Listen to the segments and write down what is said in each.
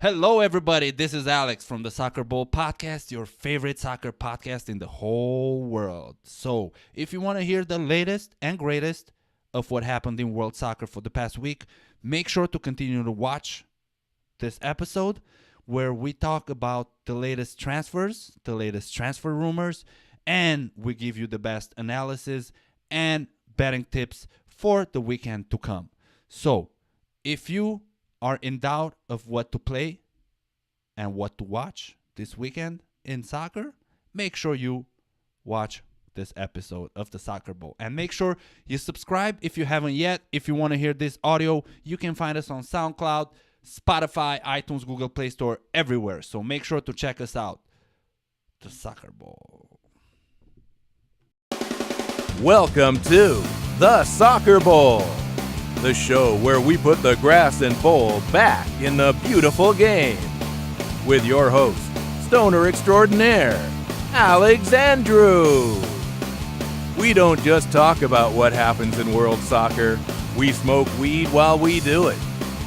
Hello, everybody. This is Alex from the Soccer Bowl Podcast, your favorite soccer podcast in the whole world. So, if you want to hear the latest and greatest of what happened in world soccer for the past week, make sure to continue to watch this episode where we talk about the latest transfers, the latest transfer rumors, and we give you the best analysis and betting tips for the weekend to come. So, if you are in doubt of what to play and what to watch this weekend in soccer, make sure you watch this episode of the Soccer Bowl. And make sure you subscribe if you haven't yet. If you want to hear this audio, you can find us on SoundCloud, Spotify, iTunes, Google Play Store, everywhere. So make sure to check us out. The Soccer Bowl. Welcome to the Soccer Bowl, the show where we put the grass and bowl back in the beautiful game. With your host, stoner extraordinaire, Alex Andrew. We don't just talk about what happens in world soccer, we smoke weed while we do it.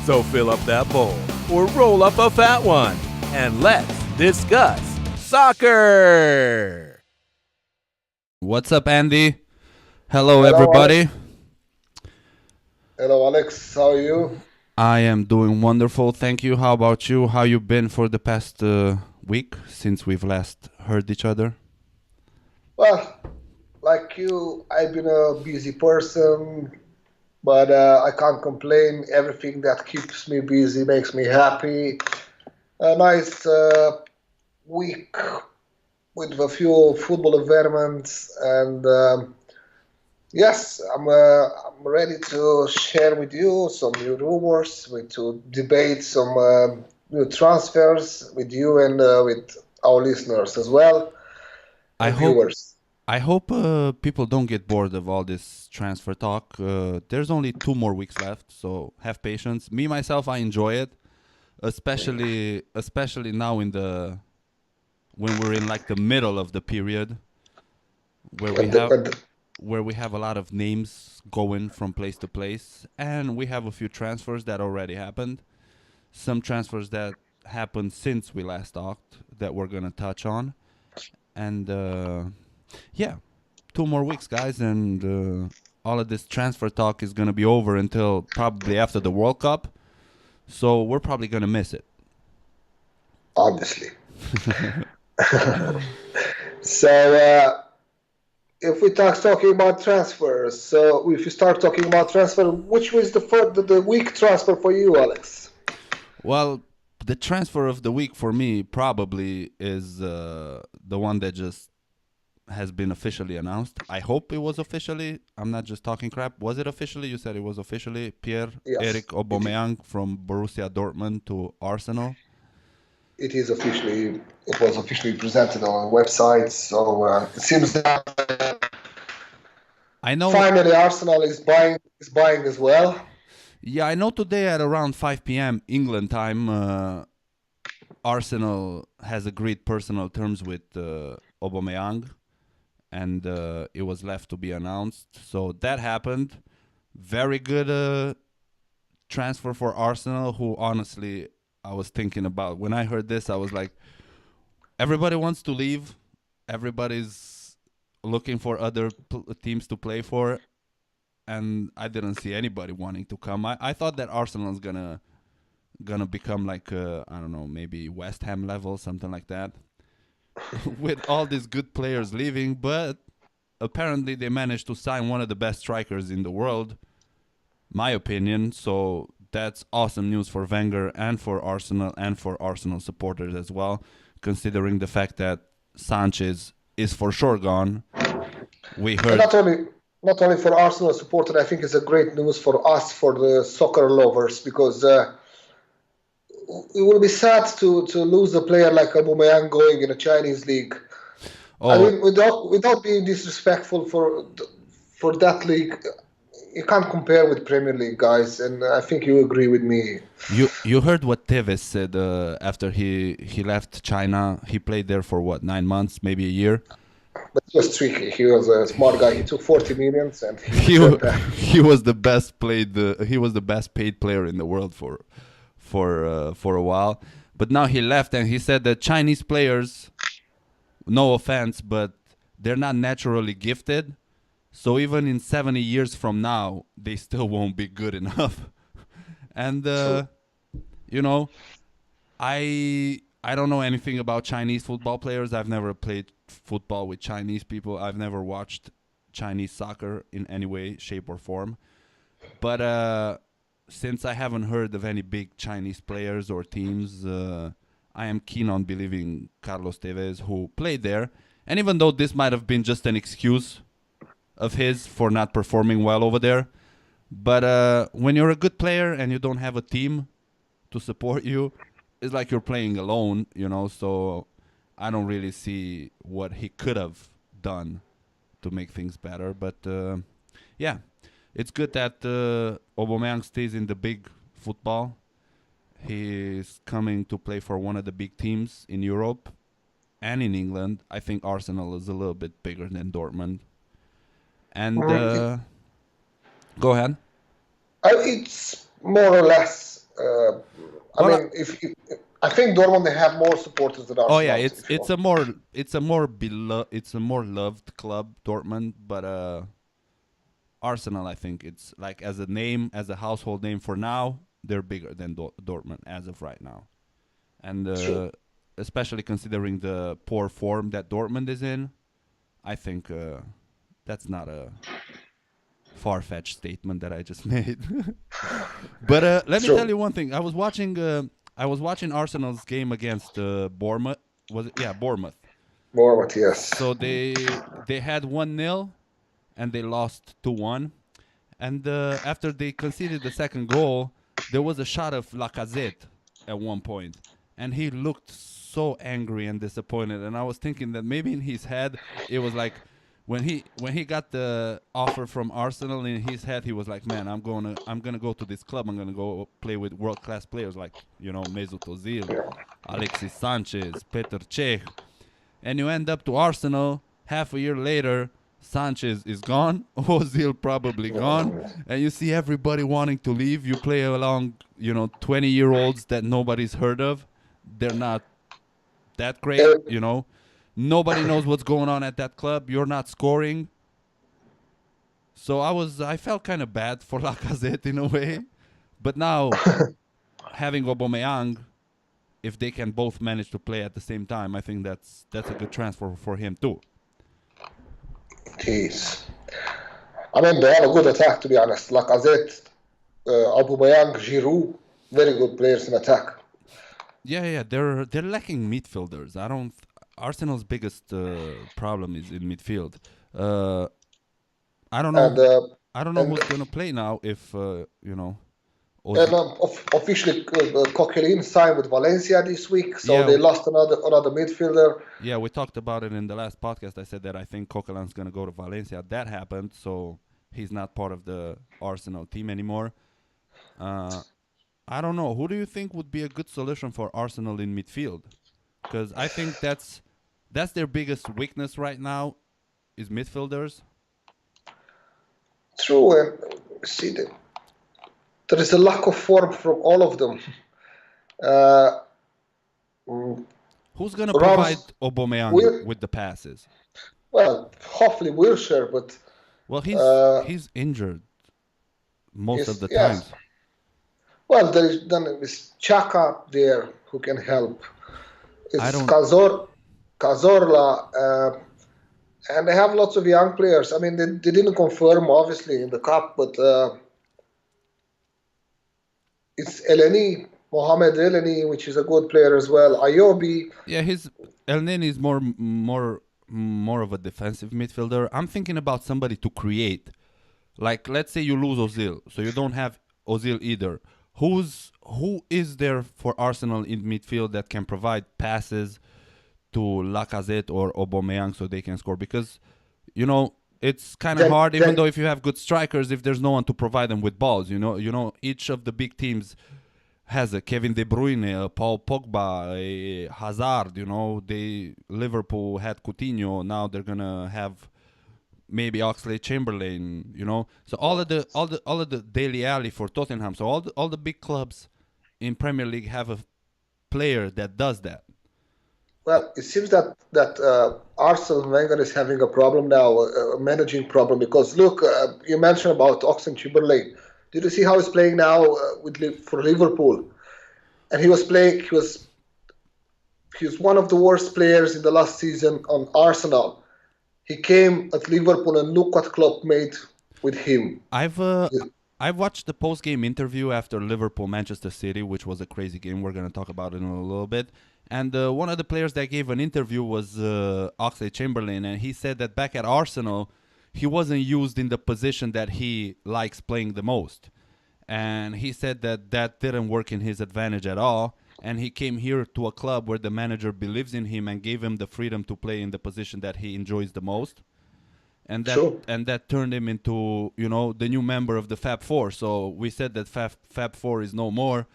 So fill up that bowl or roll up a fat one and let's discuss soccer. What's up, Andy? Hello, everybody. Hello, Alex. How are you? I am doing wonderful. Thank you. How about you? How you been for the past week since we've last heard each other? Well, like you, I've been a busy person, but I can't complain. Everything that keeps me busy makes me happy. A nice week with a few football events, and yes, I'm ready to share with you some new rumors, to debate some new transfers with you and with our listeners as well. I Viewers. hope people don't get bored of all this transfer talk. There's only 2 more weeks left, so have patience. Me myself, I enjoy it, especially now when we're in like the middle of the period where we have a lot of names going from place to place, and we have a few transfers that already happened, some transfers that happened since we last talked that we're going to touch on. And yeah, 2 more weeks, guys, and all of this transfer talk is going to be over until probably after the World Cup, so we're probably going to miss it. Obviously. So, if we talking about transfers, so if you start talking about transfer, which was the week transfer for you, Alex? Well, the transfer of the week for me probably is the one that just has been officially announced. I hope it was officially. I'm not just talking crap. Was it officially? You said it was officially. Pierre Emerick Aubameyang from Borussia Dortmund to Arsenal. It was officially presented on websites, so it seems that I know. Finally Arsenal is buying as well. Yeah, I know today at around 5 p.m. England time, Arsenal has agreed personal terms with Aubameyang, and it was left to be announced. So that happened. Very good transfer for Arsenal, who honestly I was thinking about. When I heard this, I was like, everybody wants to leave. Everybody's looking for other teams to play for. And I didn't see anybody wanting to come. I thought that Arsenal's gonna become like, I don't know, maybe West Ham level, something like that. With all these good players leaving. But apparently they managed to sign one of the best strikers in the world, my opinion. So that's awesome news for Wenger and for Arsenal supporters as well, considering the fact that Sanchez is for sure gone. We heard not only for Arsenal supporters, I think it's a great news for us, for the soccer lovers, because it will be sad to lose a player like Aubameyang going in a Chinese league. I mean, without being disrespectful for that league, you can't compare with Premier League, guys, and I think you agree with me. You heard what Tevez said after he left China. He played there for what, 9 months, maybe a year. But he was tricky. He was a smart guy. He took 40 millions, and he was the best paid player in the world for a while. But now he left, and he said that Chinese players, no offense, but they're not naturally gifted. So even in 70 years from now, they still won't be good enough. And you know, I don't know anything about Chinese football players. I've never played football with Chinese people. I've never watched Chinese soccer in any way, shape, or form. But since I haven't heard of any big Chinese players or teams, I am keen on believing Carlos Tevez, who played there. And even though this might have been just an excuse of his for not performing well over there, but when you're a good player and you don't have a team to support you, it's like you're playing alone, So I don't really see what he could have done to make things better. But yeah, it's good that Aubameyang stays in the big football. He's coming to play for one of the big teams in Europe and in England. I think Arsenal is a little bit bigger than Dortmund. And go ahead. It's more or less. I think Dortmund, they have more supporters than Arsenal. Oh yeah, it's a more loved club, Dortmund, but Arsenal, I think it's like as a name, as a household name for now, they're bigger than Dortmund as of right now, and especially considering the poor form that Dortmund is in, I think that's not a far-fetched statement that I just made. But let me tell you one thing. I was watching Arsenal's game against Bournemouth. Was it? Yeah, Bournemouth. Bournemouth, yes. So they had 1-0 and they lost 2-1. And after they conceded the second goal, there was a shot of Lacazette at one point, and he looked so angry and disappointed. And I was thinking that maybe in his head it was like, when he got the offer from Arsenal, in his head he was like, man, I'm gonna go to this club. I'm gonna go play with world class players like Mesut Ozil, Alexis Sanchez, Petr Cech, and you end up to Arsenal. Half a year later, Sanchez is gone, Ozil probably gone, and you see everybody wanting to leave. You play along 20-year-olds that nobody's heard of. They're not that great, Nobody knows what's going on at that club. You're not scoring. So I felt kind of bad for Lacazette in a way. But now, having Aubameyang, if they can both manage to play at the same time, I think that's a good transfer for him too. Jeez. I mean, they have a good attack, to be honest. Lacazette, Aubameyang, Giroud, very good players in attack. Yeah, they're lacking midfielders. Arsenal's biggest problem is in midfield. I don't know. I don't know who's gonna play now. If officially, Coquelin signed with Valencia this week, so they lost another midfielder. Yeah, we talked about it in the last podcast. I said that I think Coquelin's gonna go to Valencia. That happened, so he's not part of the Arsenal team anymore. I don't know. Who do you think would be a good solution for Arsenal in midfield? Because I think that's their biggest weakness right now, is midfielders. True, and see, there is a lack of form from all of them. Who's gonna provide Aubameyang with the passes? Well, hopefully Wilshere, but he's injured most of the time. Well, there is Xhaka there who can help. It's Cazorla, and they have lots of young players. I mean, they didn't confirm, obviously, in the cup, but it's Elneny, Mohamed Elneny, which is a good player as well. Ayobi. Yeah, Elneny is more of a defensive midfielder. I'm thinking about somebody to create. Like, let's say you lose Ozil, so you don't have Ozil either. Who is there for Arsenal in midfield that can provide passes to Lacazette or Aubameyang so they can score? Because, it's kind of hard, even though if you have good strikers, if there's no one to provide them with balls. Each of the big teams has a Kevin De Bruyne, a Paul Pogba, a Hazard. Liverpool had Coutinho. Now they're gonna have maybe Oxlade-Chamberlain. So all of the Dele Alli for Tottenham. So all the big clubs in Premier League have a player that does that. Well, it seems that Arsene Wenger is having a problem now, a managing problem. Because look, you mentioned about Oxlade-Chamberlain. Did you see how he's playing now for Liverpool? And he was one of the worst players in the last season on Arsenal. He came at Liverpool and look what Klopp made with him. I've watched the post-game interview after Liverpool-Manchester City, which was a crazy game. We're going to talk about it in a little bit. And one of the players that gave an interview was Oxlade-Chamberlain, and he said that back at Arsenal, he wasn't used in the position that he likes playing the most. And he said that didn't work in his advantage at all. And he came here to a club where the manager believes in him and gave him the freedom to play in the position that he enjoys the most. And that turned him into, the new member of the Fab Four. So we said that Fab Four is no more,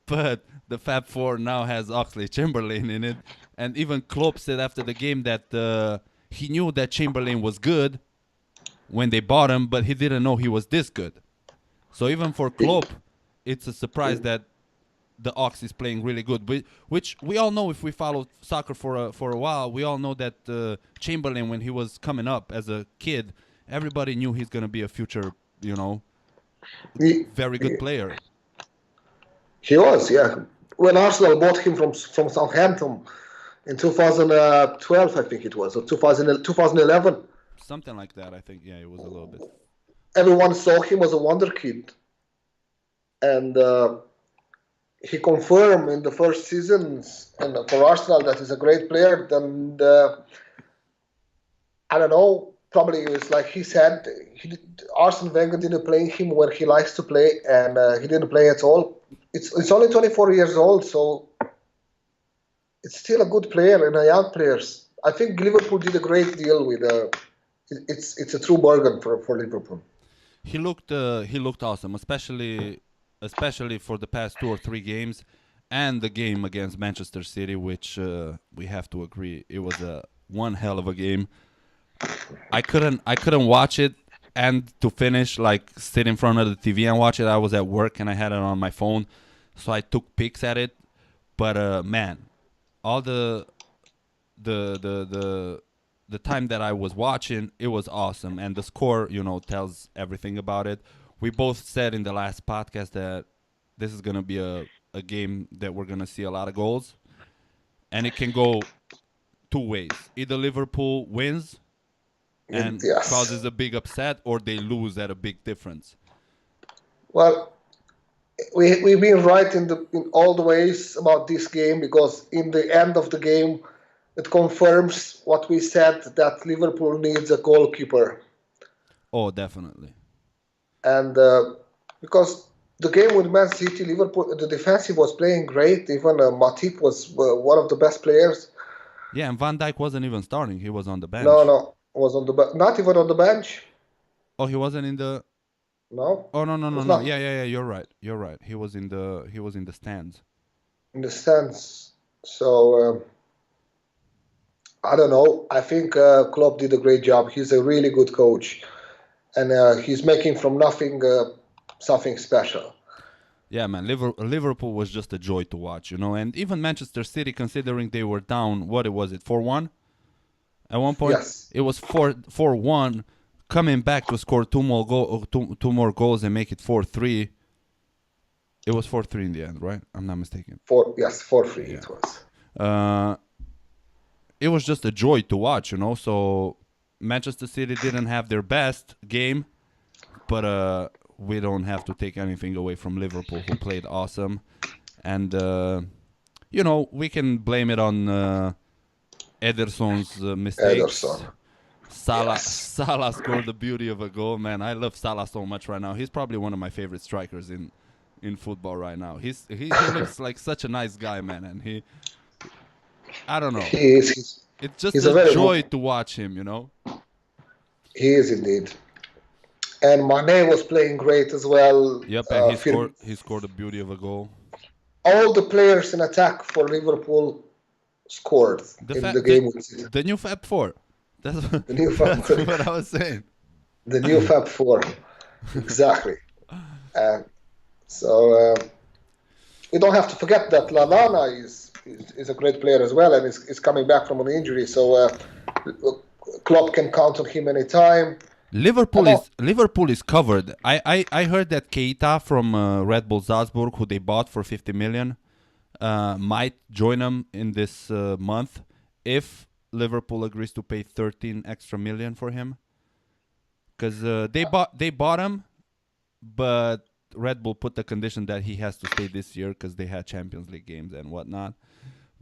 but the Fab Four now has Oxlade-Chamberlain in it. And even Klopp said after the game that he knew that Chamberlain was good when they bought him, but he didn't know he was this good. So even for Klopp, it's a surprise that the Ox is playing really good. Which we all know, if we follow soccer for a while, we all know that Chamberlain, when he was coming up as a kid, everybody knew he's going to be a future, very good player. He was, yeah. When Arsenal bought him from Southampton in 2012, I think it was, or 2011. Something like that, I think. Yeah, it was a little bit. Everyone saw him as a wonder kid. And he confirmed in the first seasons and for Arsenal that he's a great player. Then, I don't know, probably it was like he said, Arsene Wenger didn't play him where he likes to play, and he didn't play at all. It's only 24 years old, so it's still a good player and a young player. I think Liverpool did a great deal with. It's a true bargain for Liverpool. He looked awesome, especially for the past 2 or 3 games, and the game against Manchester City, which we have to agree it was one hell of a game. I couldn't watch it and to finish, like sit in front of the TV and watch it. I was at work and I had it on my phone, so I took pics at it. But man, all the time that I was watching, it was awesome, and the score, tells everything about it. We both said in the last podcast that this is gonna be a game that we're gonna see a lot of goals, and it can go 2 ways. Either Liverpool wins and causes a big upset, or they lose at a big difference. Well, we've been right in all the ways about this game, because in the end of the game, it confirms what we said, that Liverpool needs a goalkeeper. Oh, definitely. And because the game with Man City, Liverpool, the defensive was playing great. Even Matip was one of the best players. Yeah, and Van Dijk wasn't even starting. He was on the bench. No, was on the not even on the bench. Oh, he wasn't in the. No. Oh no. Yeah. You're right. He was in the stands. In the stands. So I don't know. I think Klopp did a great job. He's a really good coach, and he's making from nothing something special. Yeah, man. Liverpool was just a joy to watch, and even Manchester City, considering they were down, what was it, 4-1? At one point, yes. It was 4-1, coming back to score two more goals and make it 4-3. It was 4-3 in the end, right? I'm not mistaken. 4-3 yeah. It was. It was just a joy to watch, So Manchester City didn't have their best game, but we don't have to take anything away from Liverpool, who played awesome. And, we can blame it on Ederson's mistakes. Ederson. Salah scored the beauty of a goal, man. I love Salah so much right now. He's probably one of my favorite strikers in football right now. He looks like such a nice guy, man, and I don't know. He is. It's just a joy to watch him, He is indeed. And Mane was playing great as well. Yep, and he scored the beauty of a goal. All the players in attack for Liverpool scored in the game. The new Fab Four. That's what I was saying. The new Fab Four. Exactly. So we don't have to forget that Lallana is a great player as well, and is coming back from an injury. So Klopp can count on him anytime. Liverpool is covered. I heard that Keita from Red Bull Salzburg, who they bought for 50 million, might join them in this month if Liverpool agrees to pay 13 extra million for him. Because they bought him, but Red Bull put the condition that he has to stay this year because they had Champions League games and whatnot.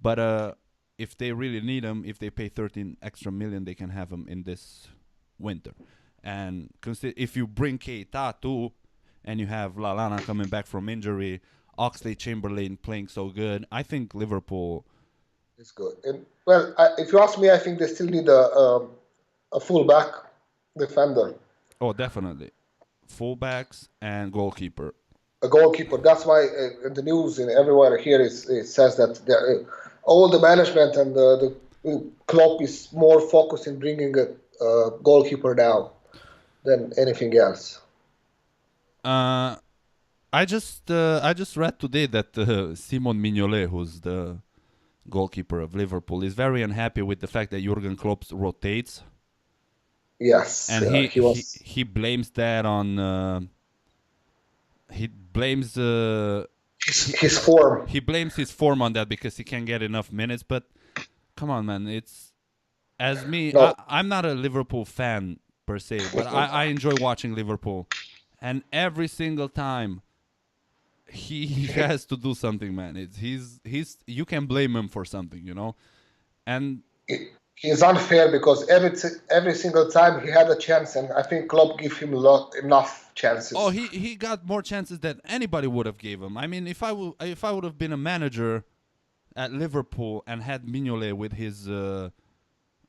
But if they really need him, if they pay 13 extra million, they can have him in this winter. And if you bring Keita too, and you have Lallana coming back from injury, Oxlade-Chamberlain playing so good, I think Liverpool is good. And if you ask me, I think they still need a full-back defender. Oh, definitely. Fullbacks and goalkeeper. A goalkeeper. That's why in the news and everywhere here it says that all the management and the Klopp is more focused in bringing a goalkeeper down than anything else. I just read today that Simon Mignolet, who's the goalkeeper of Liverpool, is very unhappy with the fact that Jurgen Klopp rotates. Yes, and he blames that on he blames his form. He blames his form on that because he can't get enough minutes. But come on, man, it's as me. No. I'm not a Liverpool fan per se, but I enjoy watching Liverpool, and every single time he has to do something, man. He's you can blame him for something, you know, and. It's unfair because every single time he had a chance, and I think Klopp gave him enough chances. Oh, he got more chances than anybody would have gave him. I mean, if I would have been a manager at Liverpool and had Mignolet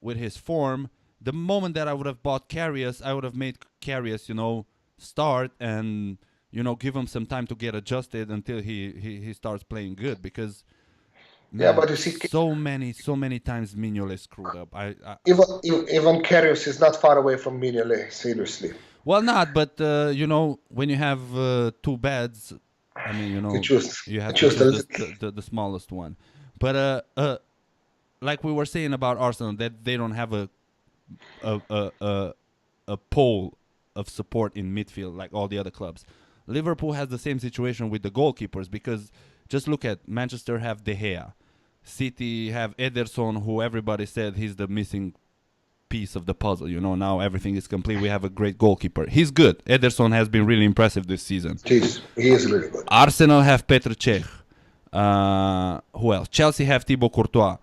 with his form, the moment that I would have bought Karius, I would have made Karius, start and give him some time to get adjusted until he starts playing good because. Man, yeah, but you see, so many times Mignolet screwed up. Even Karius is not far away from Mignolet, seriously. Well, not, but when you have two beds, I mean, you have to choose the smallest one. But like we were saying about Arsenal, that they don't have a pole of support in midfield like all the other clubs. Liverpool has the same situation with the goalkeepers because. Just look at Manchester have De Gea. City have Ederson, who everybody said he's the missing piece of the puzzle. Now everything is complete. We have a great goalkeeper. He's good. Ederson has been really impressive this season. He is really good. Arsenal have Petr Cech. Who else? Chelsea have Thibaut Courtois.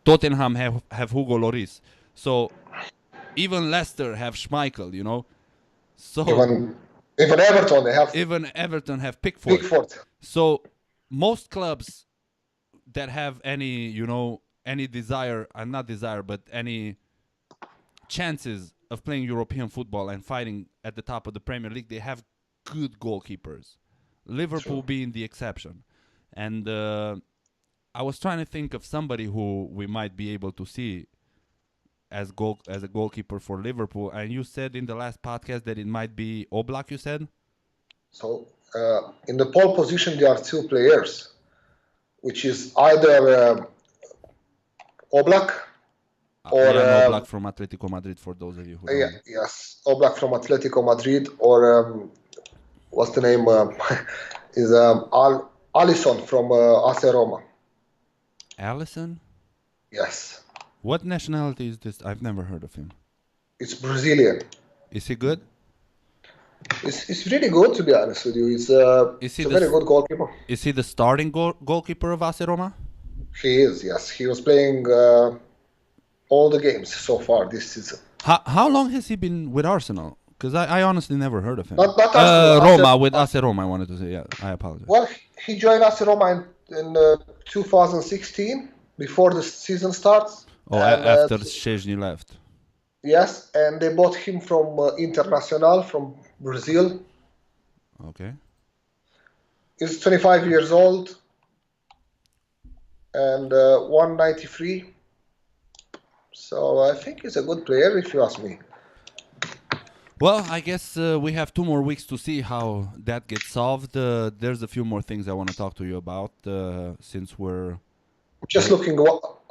Tottenham have Hugo Lloris. So even Leicester have Schmeichel. So even Everton they have. Even Everton have Pickford. So most clubs that have any desire, not desire, but any chances of playing European football and fighting at the top of the Premier League, they have good goalkeepers. Liverpool being the exception. And I was trying to think of somebody who we might be able to see as a goalkeeper for Liverpool. And you said in the last podcast that it might be Oblak, you said? So... in the pole position, there are two players, which is either Oblak or Oblak from Atletico Madrid. For those of you who don't know. Yes, Oblak from Atletico Madrid, or what's the name? Is Alisson from AC Roma. Alisson? Yes. What nationality is this? I've never heard of him. It's Brazilian. Is he good? It's really good, to be honest with you. It's a very good goalkeeper. Is he the starting goalkeeper of AC Roma? He is, yes. He was playing all the games so far this season. How long has he been with Arsenal? Because I honestly never heard of him. Not Arsenal, Roma, with AC Roma, I wanted to say. Yeah, I apologize. Well, he joined AC Roma in 2016, before the season starts. Oh, after Szczęsny left. Yes, and they bought him from Internacional from Brazil. Okay. He's 25 years old and 193. So I think he's a good player, if you ask me. Well, I guess we have 2 more weeks to see how that gets solved. There's a few more things I want to talk to you about since we're Just looking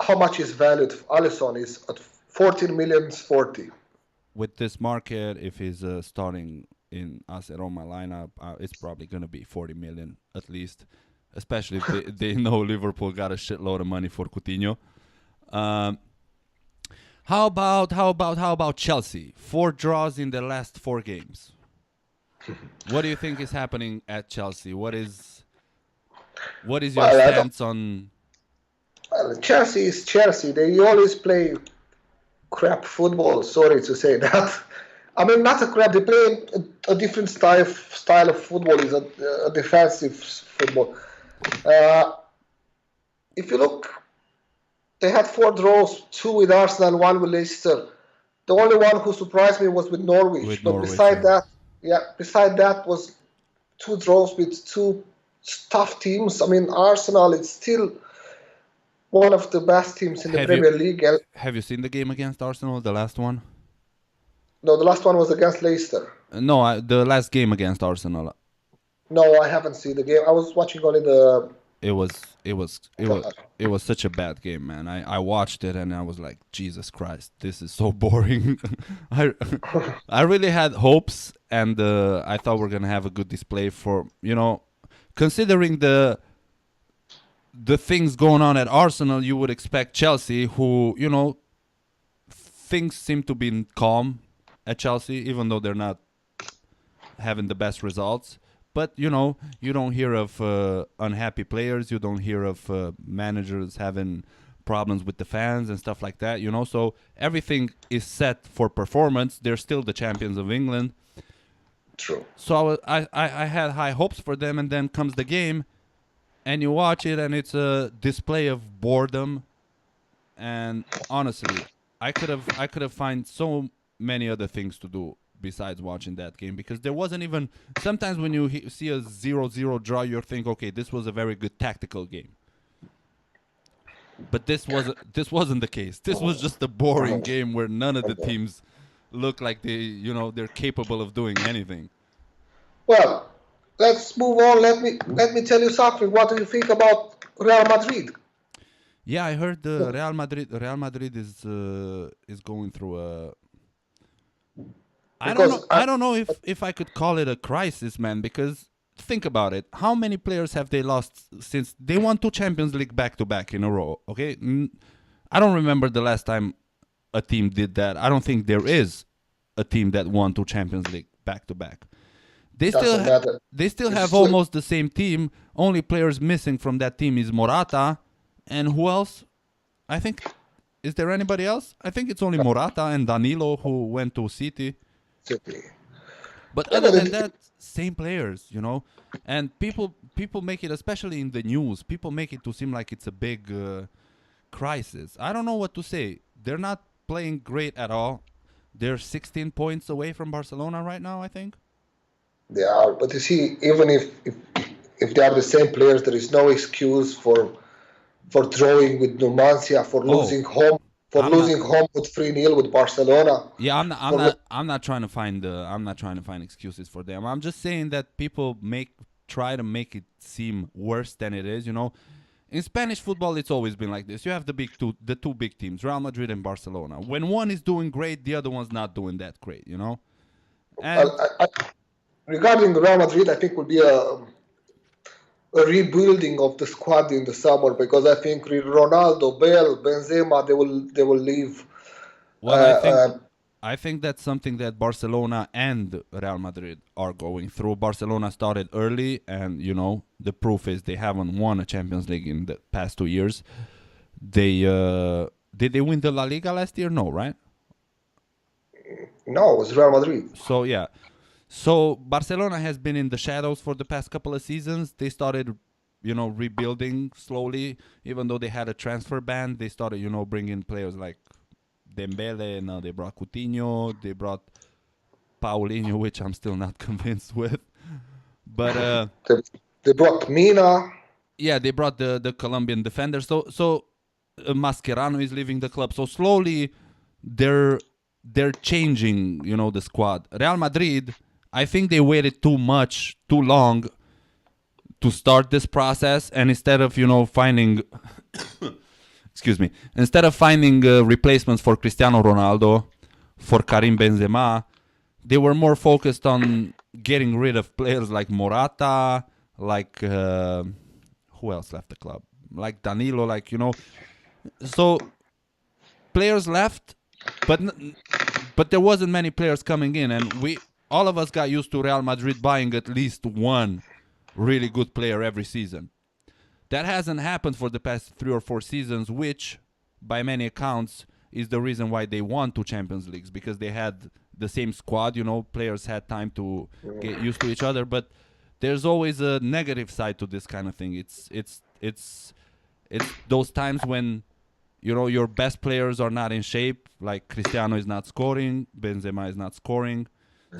how much is valued. Alisson is at 14 million 40. with this market. If he's starting in AS Roma lineup, it's probably going to be 40 million at least, especially if they know Liverpool got a shitload of money for Coutinho. How about Chelsea? 4 draws in the last 4 games. What do you think is happening at Chelsea? What is your stance on? Well, Chelsea is Chelsea. They always play crap football. Sorry to say that. I mean, not a crap. They play a different style of football. Is a defensive football. If you look, they had 4 draws, 2 with Arsenal, 1 with Leicester. The only one who surprised me was with Norwich. Beside that was 2 draws with 2 tough teams. I mean, Arsenal is still one of the best teams in the Premier League. Have you seen the game against Arsenal, the last one? No, the last one was against Leicester. No, the last game against Arsenal. No, I haven't seen the game. I was watching only the. It was such a bad game, man. I watched it and I was like, Jesus Christ, this is so boring. I really had hopes, and I thought we're gonna have a good display for, considering the things going on at Arsenal. You would expect Chelsea, who things seem to be calm at Chelsea, even though they're not having the best results. But, you don't hear of unhappy players. You don't hear of managers having problems with the fans and stuff like that, So everything is set for performance. They're still the champions of England. True. So I had high hopes for them, and then comes the game, and you watch it, and it's a display of boredom. And honestly, I could have found so many other things to do besides watching that game, because there wasn't even. Sometimes when you see a 0-0 draw, you think, okay, this was a very good tactical game. But this wasn't the case. This was just a boring game where none of the teams look like they're capable of doing anything. Well, let's move on. Let me tell you something. What do you think about Real Madrid? Yeah, I heard Real Madrid is going through a. I don't know if I could call it a crisis, man, because think about it. How many players have they lost since they won 2 Champions League back-to-back in a row? Okay, I don't remember the last time a team did that. I don't think there is a team that won 2 Champions League back-to-back. They still have almost the same team. Only players missing from that team is Morata, and who else? I think, is there anybody else? I think it's only Morata and Danilo who went to City. But other than that, same players, and people make it, especially in the news, people make it to seem like it's a big crisis. I don't know what to say. They're not playing great at all. They're 16 points away from Barcelona right now, I think. They are, but you see, even if they are the same players, there is no excuse for drawing with Numancia, for losing home. Home with 3-0 with Barcelona. Yeah, I'm not trying to find excuses for them. I'm just saying that people try to make it seem worse than it is. In Spanish football, it's always been like this. You have the two big teams, Real Madrid and Barcelona. When one is doing great, the other one's not doing that great. And regarding Real Madrid, I think will be a rebuilding of the squad in the summer, because I think Ronaldo, Bale, Benzema, they will leave. Well, I think that's something that Barcelona and Real Madrid are going through. Barcelona started early, and the proof is they haven't won a Champions League in the past 2 years. They did they win the La Liga last year? No, right? No, it was Real Madrid. So yeah. So Barcelona has been in the shadows for the past couple of seasons. They started, rebuilding slowly. Even though they had a transfer ban, they started, bringing players like Dembele. Now they brought Coutinho. They brought Paulinho, which I'm still not convinced with. But they brought Mina. Yeah, they brought the Colombian defender. So Mascherano is leaving the club. So slowly they're they're changing, the squad. Real Madrid, I think they waited too long to start this process, and instead of finding replacements for Cristiano Ronaldo, for Karim Benzema, they were more focused on getting rid of players like Morata, like who else left the club, like Danilo, so players left, but there wasn't many players coming in, and all of us got used to Real Madrid buying at least one really good player every season. That hasn't happened for the past 3 or 4 seasons, which, by many accounts, is the reason why they won 2 Champions Leagues, because they had the same squad. Players had time to get used to each other. But there's always a negative side to this kind of thing. It's those times when your best players are not in shape, like Cristiano is not scoring, Benzema is not scoring.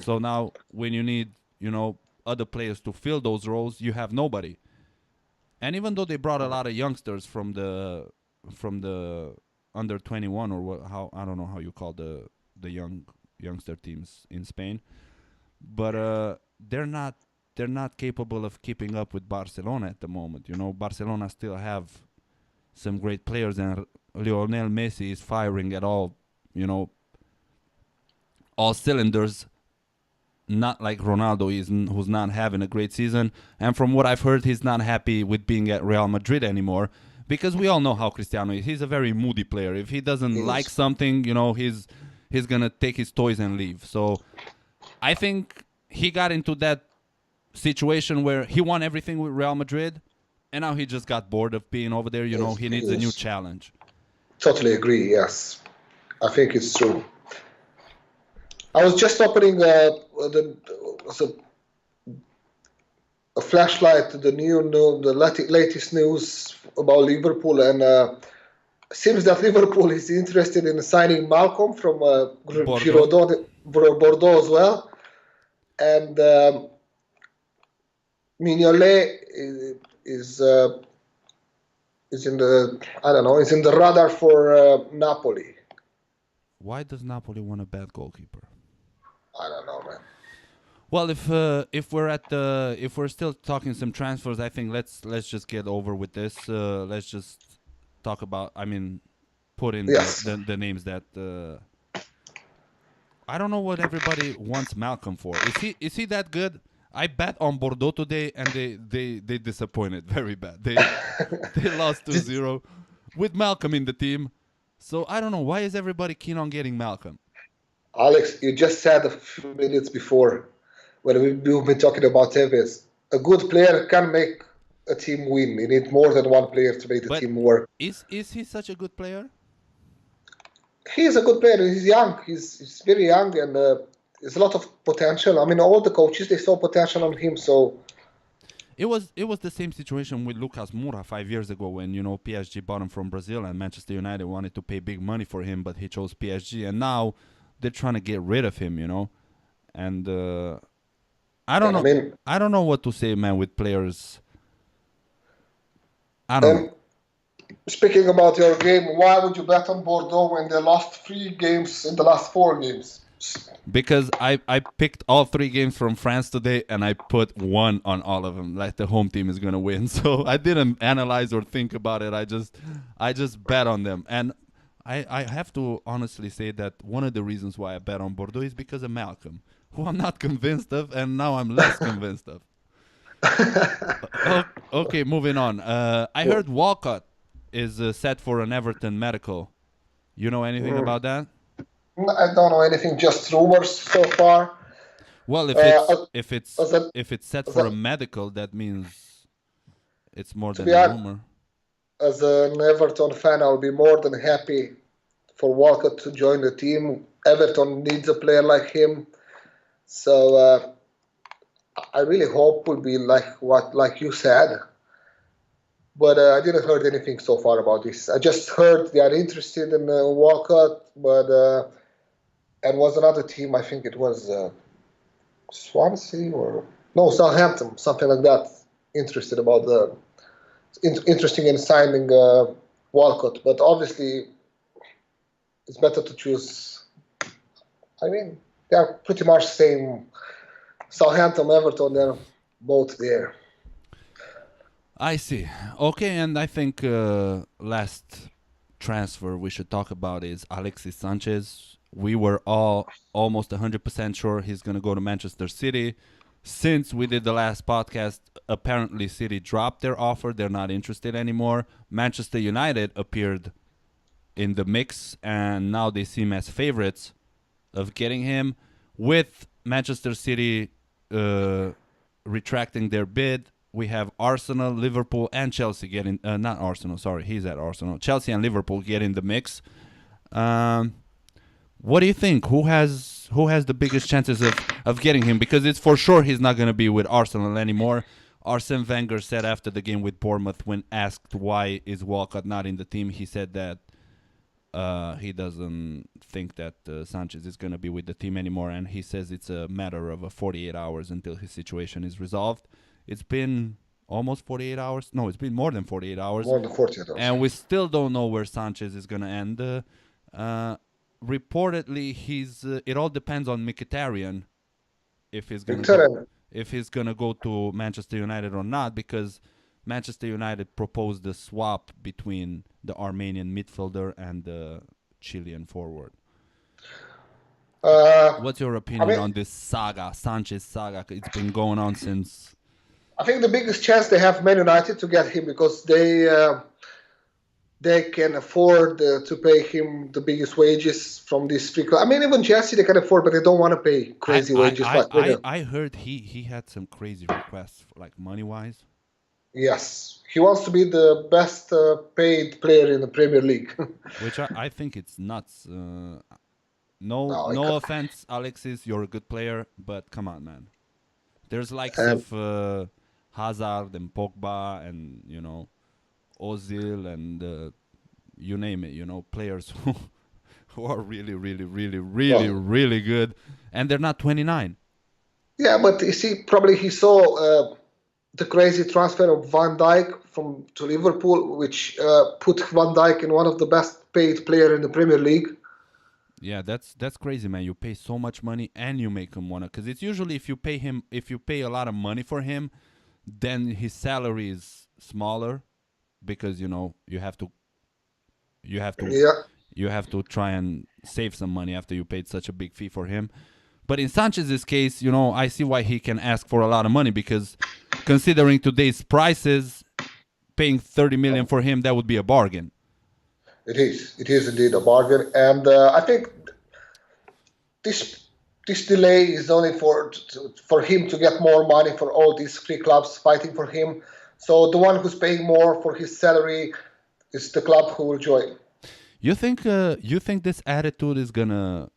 So now when you need other players to fill those roles, you have nobody. And even though they brought a lot of youngsters from the under 21 or I don't know how you call the youngster teams in Spain, but they're not capable of keeping up with Barcelona at the moment. Barcelona still have some great players, and Lionel Messi is firing at all cylinders. Not like Ronaldo who's not having a great season. And from what I've heard, he's not happy with being at Real Madrid anymore, because we all know how Cristiano is. He's a very moody player. If he doesn't like something, he's gonna take his toys and leave. So I think he got into that situation where he won everything with Real Madrid, and now he just got bored of being over there. He needs a new challenge. Totally agree. Yes, I think it's true. I was just opening a flashlight to the latest news about Liverpool, and seems that Liverpool is interested in signing Malcolm from Bordeaux as well, and Mignolet is in the radar for Napoli. Why does Napoli want a bad goalkeeper? I don't know, man. Well, if we're still talking some transfers, I think let's just get over with this. Let's just talk about. Put in the names that. I don't know what everybody wants Malcolm for. Is he that good? I bet on Bordeaux today, and they disappointed very bad. They lost 2-0 with Malcolm in the team. So I don't know, why is everybody keen on getting Malcolm? Alex, you just said a few minutes before, when we've been talking about Tevez, a good player can make a team win. You need more than one player to make the team work. Is he such a good player? He's a good player. He's young. He's very young, and there's a lot of potential. All the coaches, they saw potential on him. So it was the same situation with Lucas Moura 5 years ago, when PSG bought him from Brazil, and Manchester United wanted to pay big money for him, but he chose PSG, and now they're trying to get rid of him, and I don't know. I don't know what to say, man, with players. I don't know. Speaking about your game, why would you bet on Bordeaux when they lost 3 games in the last 4 games? Because I picked all 3 games from France today, and I put 1 on all of them, like the home team is gonna win. So I didn't analyze or think about it. I just bet on them, and I have to honestly say that one of the reasons why I bet on Bordeaux is because of Malcolm, who I'm not convinced of, and now I'm less convinced of. Okay, moving on. I heard Walcott is set for an Everton medical. You know anything about that? I don't know anything, just rumors so far. Well, if it's set for a medical, that means it's more than a rumor. As an Everton fan, I'll be more than happy for Walcott to join the team. Everton needs a player like him, so I really hope will be like you said. But I didn't heard anything so far about this. I just heard they are interested in Walcott, but and was another team. I think it was Swansea or Southampton, something like that. Interested about interesting in signing Walcott, but obviously it's better to choose I mean, they're pretty much same. Southampton, Everton, they're both there. I see. Okay, and I think last transfer we should talk about is Alexis Sanchez. We were all almost 100% sure he's going to go to Manchester City. Since we did the last podcast, apparently City dropped their offer. They're not interested anymore. Manchester United appeared in the mix, and now they seem as favorites of getting him, with Manchester City retracting their bid. We have Arsenal, Liverpool, and Chelsea getting not Arsenal. Sorry, he's at Arsenal. Chelsea and Liverpool get in the mix. What do you think? Who has the biggest chances of getting him? Because it's for sure he's not going to be with Arsenal anymore. Arsene Wenger said after the game with Bournemouth, when asked why is Walcott not in the team, he said that he doesn't think that Sanchez is going to be with the team anymore, and he says it's a matter of 48 hours until his situation is resolved. It's been almost 48 hours. No, it's been more than 48 hours. More than 48 hours. And we still don't know where Sanchez is going to end. Reportedly, it all depends on Mkhitaryan if he's going to go to Manchester United or not, because Manchester United proposed the swap between the Armenian midfielder and the Chilean forward. What's your opinion on this Sanchez saga? It's been going on since... I think the biggest chance they have Man United to get him, because they can afford to pay him the biggest wages from these three clubs. I mean, even Chelsea they can afford, but they don't want to pay crazy wages. I heard he had some crazy requests, like money-wise. Yes, he wants to be the best paid player in the Premier League. Which I think it's nuts. No offense, Alexis, you're a good player, but come on, man. There's likes of Hazard and Pogba and, Ozil and you name it, players who are really, really, really, really, really good, and they're not 29. Yeah, but you see, probably he saw the crazy transfer of Van Dijk to Liverpool, which put Van Dijk in one of the best paid player in the Premier League. Yeah, that's crazy, man. You pay so much money and you make him wanna, because it's usually if you pay a lot of money for him, then his salary is smaller, because you have to try and save some money after you paid such a big fee for him. But in Sanchez's case, I see why he can ask for a lot of money, because considering today's prices, paying 30 million for him, that would be a bargain. It is indeed a bargain, and I think this delay is only for him to get more money for all these three clubs fighting for him. So the one who's paying more for his salary is the club who will join. You think this attitude is gonna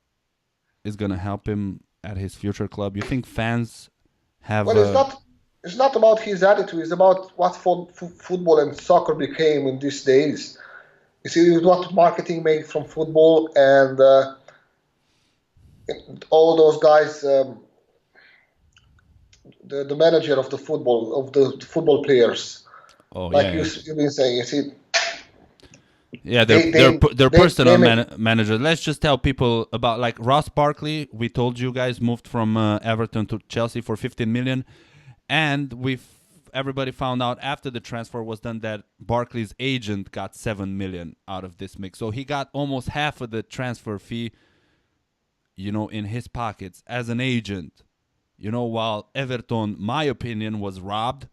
help him at his future club? You think fans have? Well, it's not about his attitude. It's about what football and soccer became in these days. You see what marketing made from football, and all those guys, the manager of the football players. Oh, you've been saying, you see. Yeah, they're personal manager. Let's just tell people about, like, Ross Barkley. We told you guys moved from Everton to Chelsea for 15 million, and everybody found out after the transfer was done that Barkley's agent got 7 million out of this mix. So he got almost half of the transfer fee, in his pockets as an agent. While Everton, my opinion, was robbed.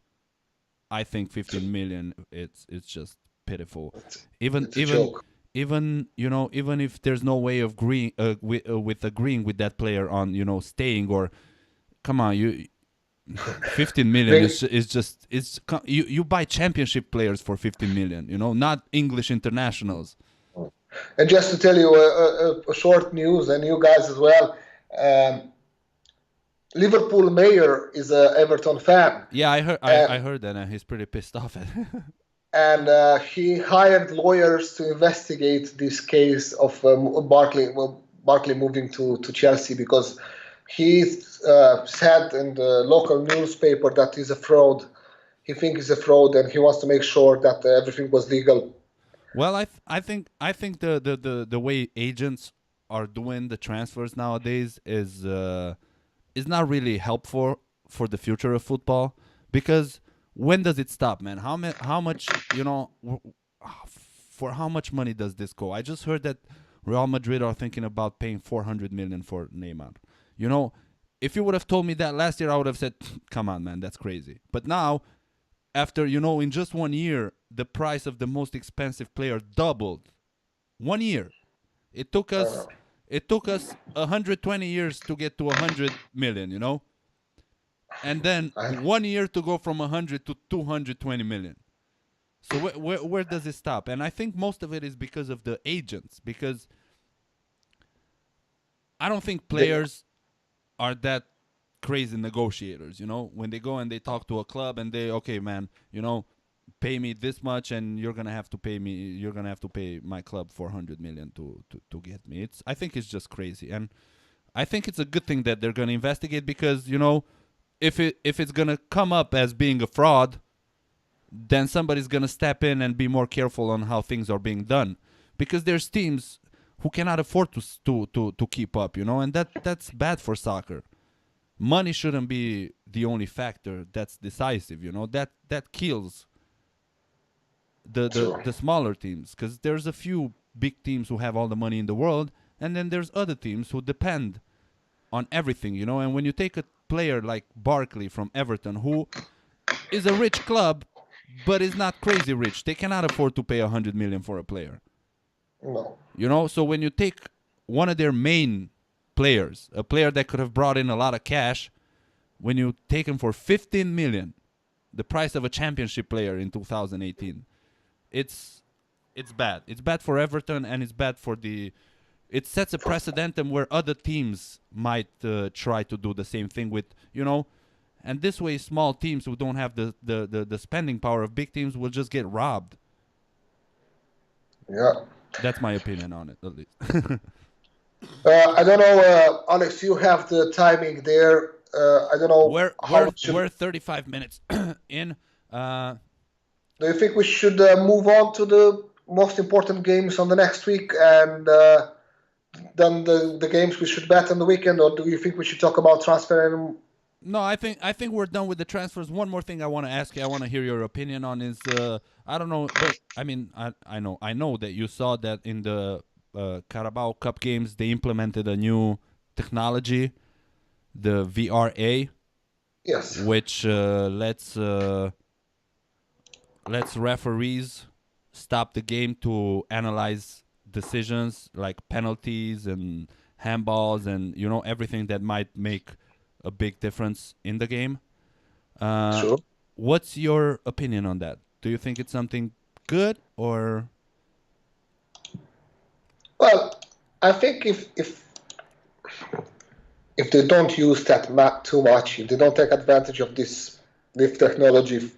I think 15 million, it's just pitiful. Even if there's no way of agreeing with that player on, staying, or come on, 15 million is just you buy championship players for 15 million, not English internationals. And just to tell you a short news, and you guys as well, Liverpool mayor is a Everton fan. Yeah, I heard that, and he's pretty pissed off at it. And he hired lawyers to investigate this case of Barkley moving to Chelsea, because he said in the local newspaper that he's a fraud. He thinks he's a fraud, and he wants to make sure that everything was legal. Well, I think the way agents are doing the transfers nowadays is not really helpful for the future of football, because when does it stop, man? How much, for how much money does this go? I just heard that Real Madrid are thinking about paying 400 million for Neymar. If you would have told me that last year, I would have said, come on, man, that's crazy. But now, after, in just 1 year, the price of the most expensive player doubled. 1 year. It took us 120 years to get to 100 million, and then 1 year to go from 100 to 220 million. So where does it stop? And I think most of it is because of the agents, because I don't think players are that crazy negotiators, when they go and they talk to a club and they, okay, man, pay me this much and you're going to have to pay my club 400 million to get me. I think it's just crazy. And I think it's a good thing that they're going to investigate, because, if it's going to come up as being a fraud, then somebody's going to step in and be more careful on how things are being done, because there's teams who cannot afford to keep up, and that's bad for soccer. Money shouldn't be the only factor that's decisive, that kills the smaller teams, because there's a few big teams who have all the money in the world, and then there's other teams who depend on everything, and when you take a player like Barkley from Everton, who is a rich club but is not crazy rich, they cannot afford to pay 100 million for a player. No. So when you take one of their main players, a player that could have brought in a lot of cash, when you take him for 15 million, the price of a championship player in 2018, it's bad. It's bad for Everton, and it's bad for it sets a precedent where other teams might try to do the same thing with, and this way small teams who don't have the spending power of big teams will just get robbed. Yeah. That's my opinion on it, at least. I don't know, Alex, you have the timing there. I don't know. We're 35 minutes in. Do you think we should move on to the most important games on the next week, and then the games we should bet on the weekend, or do you think we should talk about transfer? No, I think we're done with the transfers. One more thing I want to ask you, I want to hear your opinion on is, I don't know, but I mean, I know that you saw that in the Carabao Cup games they implemented a new technology, the VRA. Yes. Which lets referees stop the game to analyze decisions like penalties and handballs and everything that might make a big difference in the game. Sure. What's your opinion on that? Do you think it's something good, or? Well, I think if they don't use that too much, if they don't take advantage of this technology,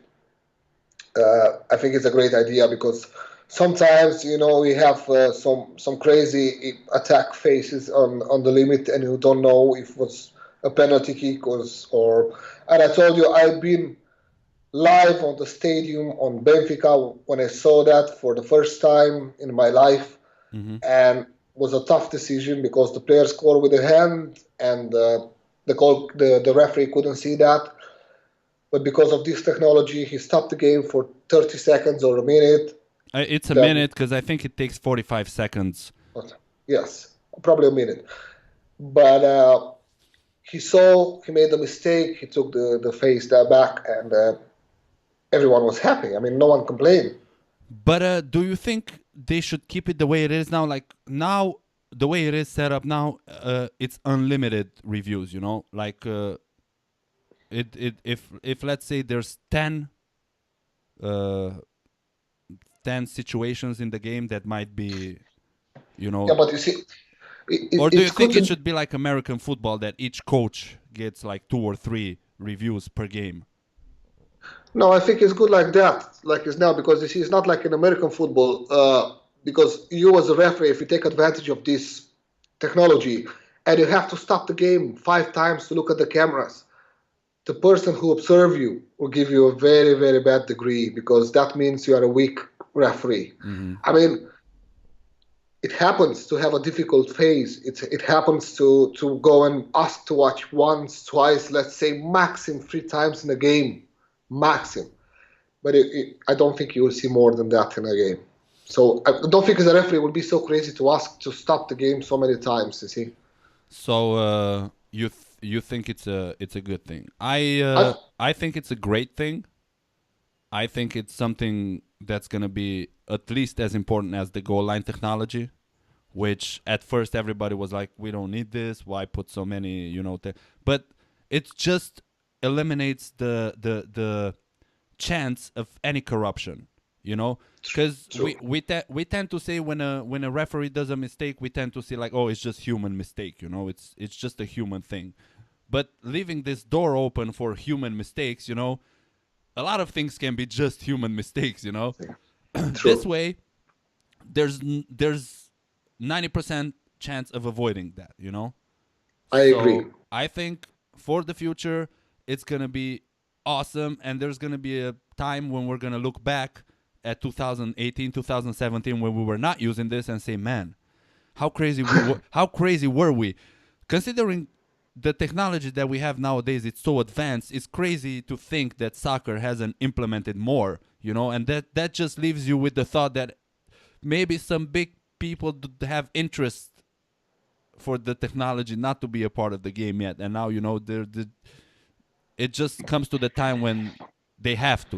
I think it's a great idea, because sometimes we have some crazy attack phases on the limit, and you don't know if it was a penalty kick or. And I told you, I've been live on the stadium on Benfica when I saw that for the first time in my life, and was a tough decision because the player scored with a hand, and the referee couldn't see that. But because of this technology, he stopped the game for 30 seconds or a minute. It's a minute, because I think it takes 45 seconds. Yes, probably a minute. But he made a mistake, he took the face back, and everyone was happy. I mean, no one complained. But do you think they should keep it the way it is now? Like now, the way it is set up now, it's unlimited reviews, Like if let's say there's 10 situations in the game that might be, Yeah, but you see, or do you think it should be like American football, that each coach gets like 2 or 3 reviews per game? No, I think it's good like that, like it's now, because you see, it's not like in American football, because you as a referee, if you take advantage of this technology and you have to stop the game 5 times to look at the cameras, the person who observes you will give you a very, very bad degree, because that means you are a weak referee. I mean, it happens to have a difficult phase. It happens to go and ask to watch once, twice, let's say maximum 3 times in a game, maximum. But I don't think you will see more than that in a game. So I don't think as a referee it would be so crazy to ask to stop the game so many times. You see. So you think it's a good thing? I think it's a great thing. I think it's something that's gonna be at least as important as the goal line technology, which at first everybody was like, we don't need this. Why put so many? But it just eliminates the chance of any corruption. Because we tend to say when a referee does a mistake, we tend to say like, oh, it's just human mistake. It's just a human thing. But leaving this door open for human mistakes, a lot of things can be just human mistakes. This way, there's 90% chance of avoiding that. I agree. I think for the future, it's gonna be awesome, and there's gonna be a time when we're gonna look back at 2018, 2017, when we were not using this and say, man, how crazy were we? Considering the technology that we have nowadays, it's so advanced. It's crazy to think that soccer hasn't implemented more, and that just leaves you with the thought that maybe some big people have interest for the technology not to be a part of the game yet. And now, it just comes to the time when they have to,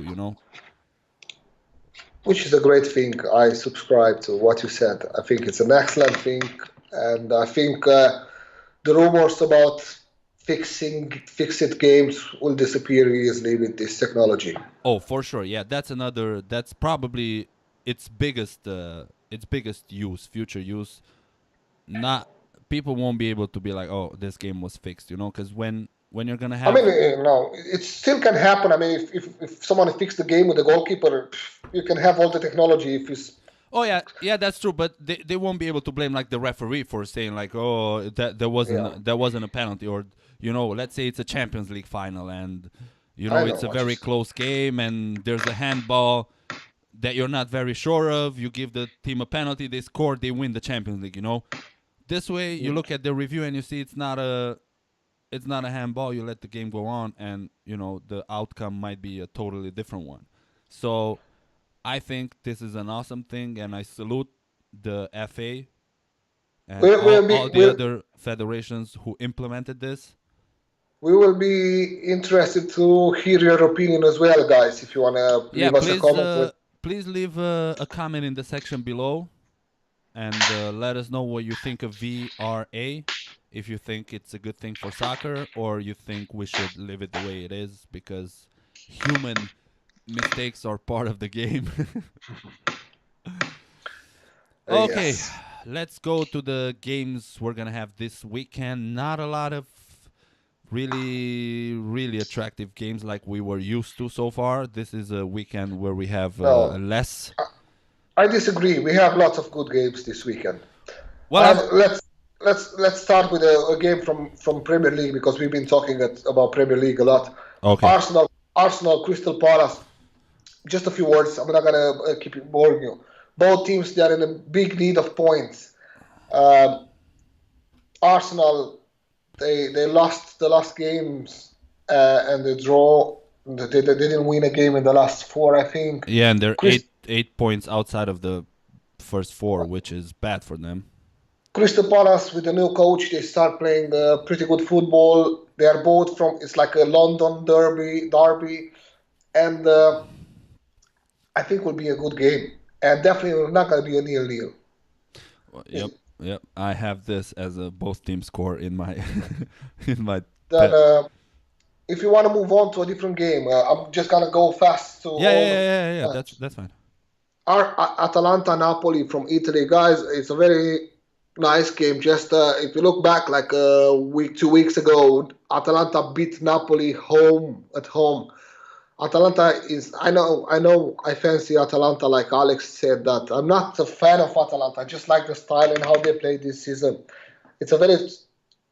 Which is a great thing. I subscribe to what you said. I think it's an excellent thing. And I think the rumors about fixed games will disappear easily with this technology. Oh, for sure. Yeah, that's probably its biggest future use. Not people won't be able to be like, oh, this game was fixed, because when you're gonna have. I mean, no, it still can happen. I mean, if someone fixed the game with the goalkeeper, you can have all the technology if it's. Oh yeah, that's true. But they won't be able to blame like the referee for saying like, oh, that there wasn't a penalty, or let's say it's a Champions League final and it's a very close game and there's a handball that you're not very sure of. You give the team a penalty, they score, they win the Champions League. This way you look at the review and you see it's not a handball. You let the game go on, and the outcome might be a totally different one. So I think this is an awesome thing, and I salute the FA and all the other federations who implemented this. We will be interested to hear your opinion as well, guys. If you want to leave us a comment. Please leave a comment in the section below, and let us know what you think of VRA. If you think it's a good thing for soccer, or you think we should leave it the way it is because human mistakes are part of the game. Okay, yes. Let's go to the games we're going to have this weekend. Not a lot of really, really attractive games like we were used to so far. This is a weekend where we have less. I disagree. We have lots of good games this weekend. Well, let's start with a game from Premier League, because we've been talking about Premier League a lot. Okay. Arsenal, Crystal Palace. Just a few words. I'm not gonna keep it boring you. Both teams, they are in a big need of points. Arsenal, they lost the last games and they draw. They didn't win a game in the last 4, I think. Yeah, and they're 8 points outside of the first 4, which is bad for them. Crystal Palace, with the new coach, they start playing pretty good football. They are both it's like a London derby, and I think will be a good game. And definitely not going to be a 0-0. Well, yep. I have this as a both team score in my Then, if you want to move on to a different game, I'm just going to go fast to Yeah. That's fine. Our Atalanta Napoli from Italy, guys. It's a very nice game. Just if you look back, like a week, 2 weeks ago, Atalanta beat Napoli at home. Atalanta is. I know. I fancy Atalanta, like Alex said. That I'm not a fan of Atalanta. I just like the style and how they play this season. It's a very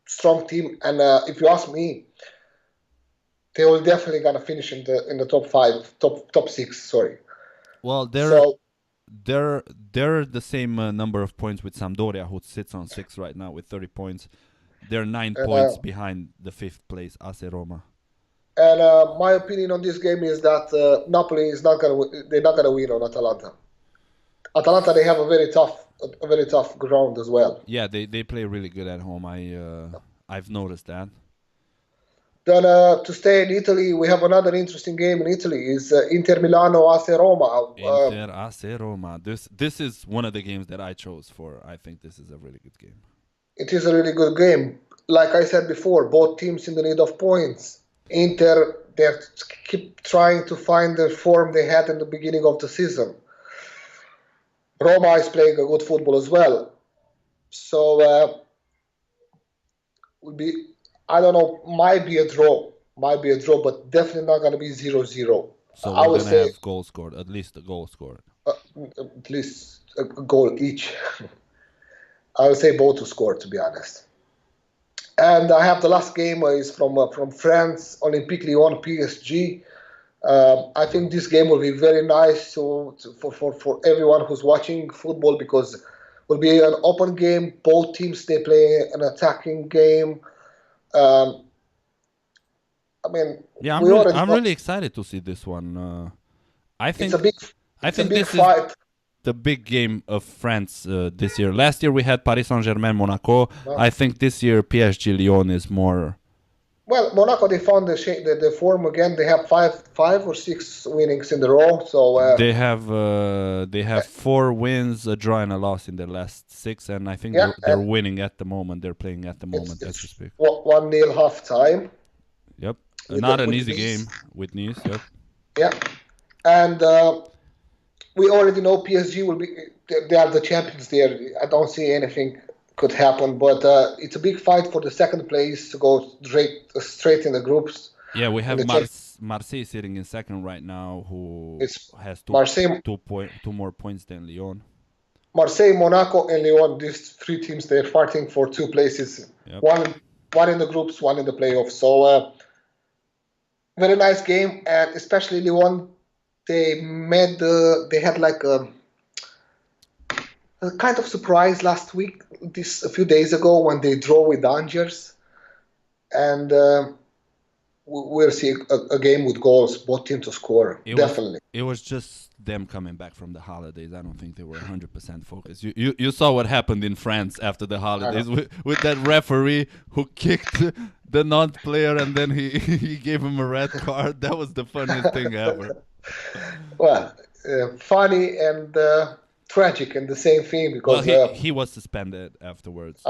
strong team, and if you ask me, they will definitely gonna finish in the top 5, top 6. Sorry. Well, they're the same number of points with Sampdoria, who sits on 6 right now with 30 points. They're 9 points behind the 5th place AC Roma. And my opinion on this game is that Napoli is not gonna. They're not gonna win on Atalanta. Atalanta, they have a very tough ground as well. Yeah, they play really good at home. I've noticed that. Then to stay in Italy, we have another interesting game in Italy. Is Inter Milano AC Roma. Inter AC Roma. This is one of the games that I chose for. I think this is a really good game. It is a really good game. Like I said before, both teams in the need of points. Inter, they keep trying to find the form they had in the beginning of the season. Roma is playing a good football as well. So, I don't know, might be a draw, but definitely not going to be 0-0. So we're going to have goals scored, at least a goal scored. At least a goal each. I would say both to score, to be honest. And I have the last game is from France, Olympique Lyon, PSG. I think this game will be very nice for everyone who's watching football because it will be an open game. Both teams, they play an attacking game. I mean, yeah, I'm really excited to see this one. I think it's a big fight. Is the big game of France this year. Last year we had Paris Saint-Germain, Monaco. No. I think this year PSG Lyon is more. Well, Monaco, they found the form again. They have five or six winnings in a row. So they have 4 wins, a draw and a loss in their last 6, and I think they're winning at the moment. They're playing at the moment as we speak. 1-0 half time. Yep, not an easy game with Nice. Yep. Yeah, and we already know PSG will be. They are the champions there. I don't see anything could happen, but it's a big fight for the second place to go straight in the groups. Yeah, we have Marseille sitting in second right now, who has two more points than Lyon. Marseille, Monaco, and Lyon. These 3 teams, they're fighting for 2 places. Yep. One in the groups, one in the playoffs. So very nice game, and especially Lyon. They had like a kind of surprise last week, a few days ago, when they draw with Angers, and we'll see a game with goals, both teams to score. Definitely. It was just them coming back from the holidays. I don't think they were 100% focused. You saw what happened in France after the holidays with that referee who kicked the non-player and then he gave him a red card. That was the funniest thing ever. Well, funny and tragic in the same thing because he was suspended afterwards.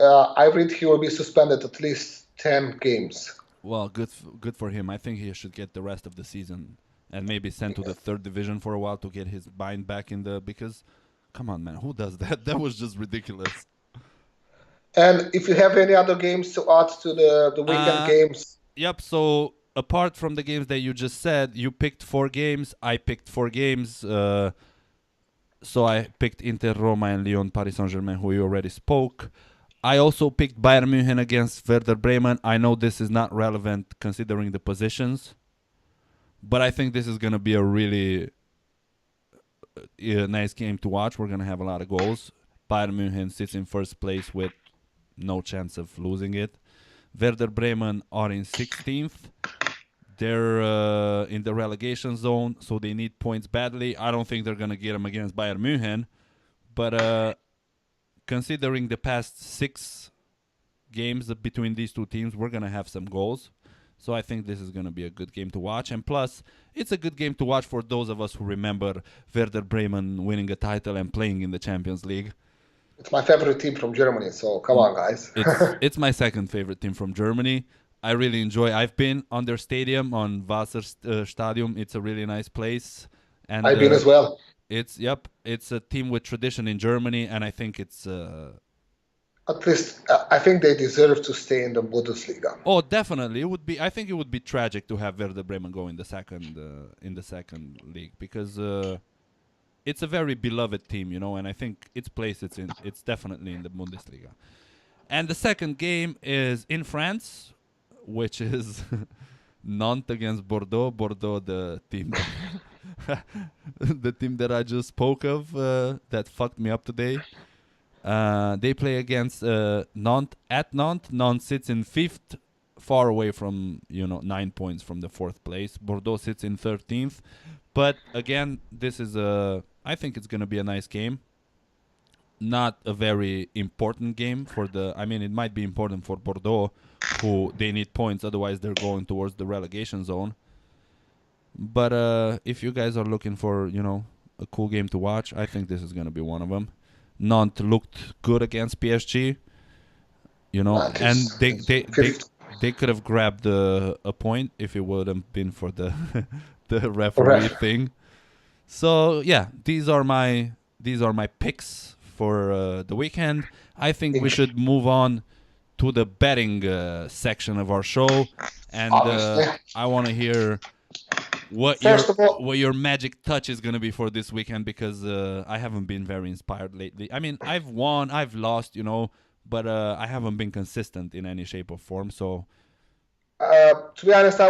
I read he will be suspended at least 10 games. Well, good for him. I think he should get the rest of the season and maybe sent to the 3rd division for a while to get his bind back in because, come on, man, who does that? That was just ridiculous. And if you have any other games to add to the weekend games. Yep, so apart from the games that you just said, you picked 4 games. I picked 4 games. So I picked Inter, Roma, and Lyon, Paris Saint-Germain, who you already spoke. I also picked Bayern Munchen against Werder Bremen. I know this is not relevant considering the positions, but I think this is going to be a really nice game to watch. We're going to have a lot of goals. Bayern Munchen sits in first place with no chance of losing it. Werder Bremen are in 16th. They're in the relegation zone, so they need points badly. I don't think they're going to get them against Bayern Munchen. But considering the past 6 games between these 2 teams, we're going to have some goals. So I think this is going to be a good game to watch. And plus, it's a good game to watch for those of us who remember Werder Bremen winning a title and playing in the Champions League. It's my favorite team from Germany, so come on, guys. It's my second favorite team from Germany. I really enjoy. I've been on their stadium, on Wasser Stadium. It's a really nice place. And I've been as well. It's a team with tradition in Germany, and I think it's. At least I think they deserve to stay in the Bundesliga. Oh, definitely. I think it would be tragic to have Werder Bremen go in the second league because it's a very beloved team, and I think its place it's definitely in the Bundesliga. And the second game is in France, which is Nantes against Bordeaux. Bordeaux, the team the team that I just spoke of that fucked me up today. They play against Nantes at Nantes. Nantes sits in 5th, far away from 9 points from the 4th place. Bordeaux sits in 13th. But again, this is I think it's gonna be a nice game. Not a very important game it might be important for Bordeaux, who they need points, otherwise they're going towards the relegation zone. But if you guys are looking for, a cool game to watch, I think this is going to be one of them. Nantes looked good against PSG, and they could have grabbed a point if it wouldn't been for the the referee thing. So yeah, these are my picks for the weekend. I think we should move on to the betting section of our show, and I want to hear what your magic touch is gonna be for this weekend, because I haven't been very inspired lately. I mean, I've won, I've lost, but I haven't been consistent in any shape or form. So, to be honest,